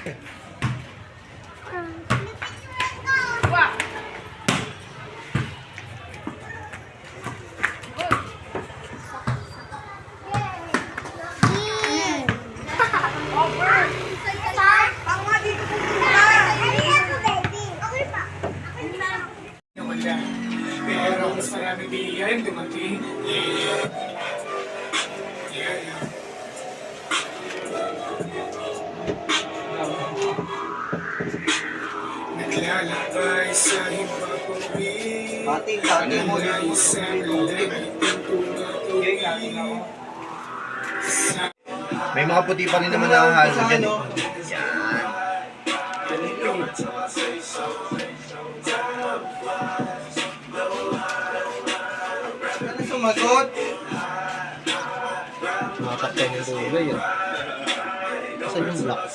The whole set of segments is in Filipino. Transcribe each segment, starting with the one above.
Mas marami bilihan, dumating. Naglalakay sa himpapawid. Pati mo yung may mga puti pa rin naman nakahalo dyan. Ano sumagot? Nakakatay ng dulo yun. Saan yung black?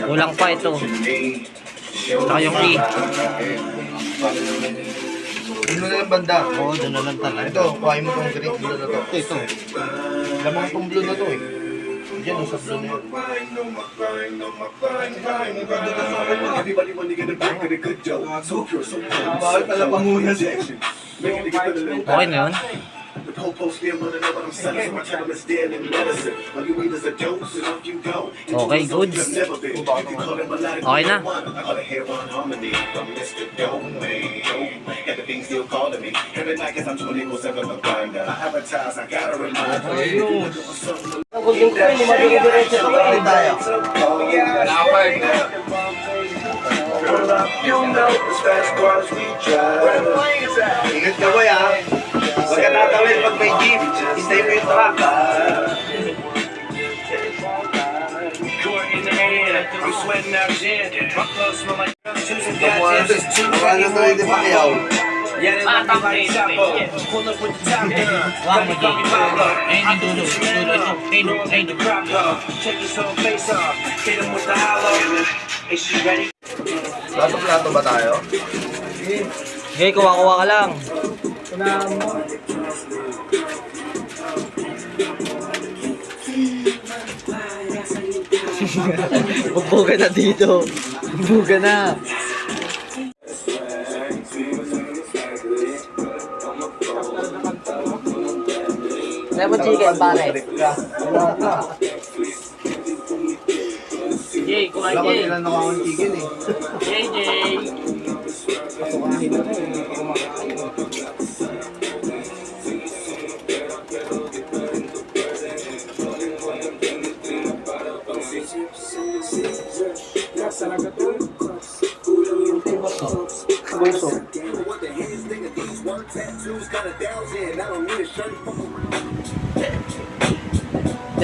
Kulang pa ito. Saka yung E. Doon na lang banda. Oo, doon na lang talaga. Ito, kuhain mo tong green blue na to. Ito. Lamang tong blue na to eh. Diyan o sa blue na yun. Bakit pala pangunas eh? Okay na yun? Okay, good. Okay na. Ingat ka boy ha. Huwag ka tatawid pag may jeep. Hintay mo yung truck. Ano to hindi pa kayaw? Plato-plato ba tayo? Okay, kuha-kuha ka lang. Bubuga na dito. Bubuga na. Lemon chicken, pare. Jay, kumain Wala ko Jay. nila nakawang chicken eh. Jay.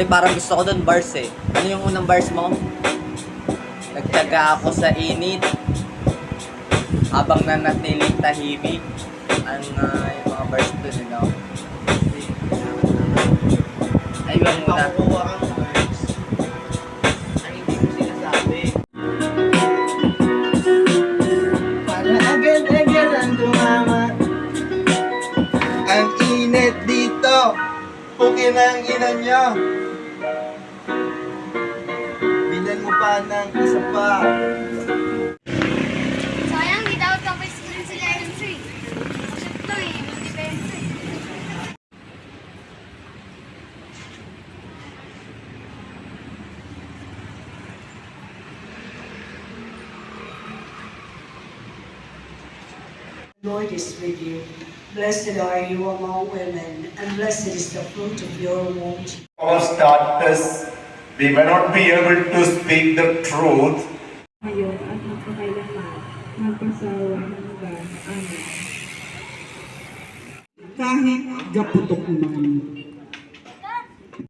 Parang gusto ko doon bars eh. Ano yung unang bars mo? Nagtaga ako sa init habang nanatiling tahimik. Ang yung mga bars doon, you know? Ayun muna. Ang hindi mo sinasabi. Para agad-agad ang dumama. Ang init dito. Pukin ang ina niya. Bilan mo pa ng isa pa. Sayang, di dapat kapag screen sila M3. Kasi ito eh, hindi pa M3. Lord is with you. Blessed are you among women, and blessed is the fruit of your womb. Our status, we may not be able to speak the truth. Ngayon at magpakailanman, magpasawa hanggang amen. Kahit gaputok man,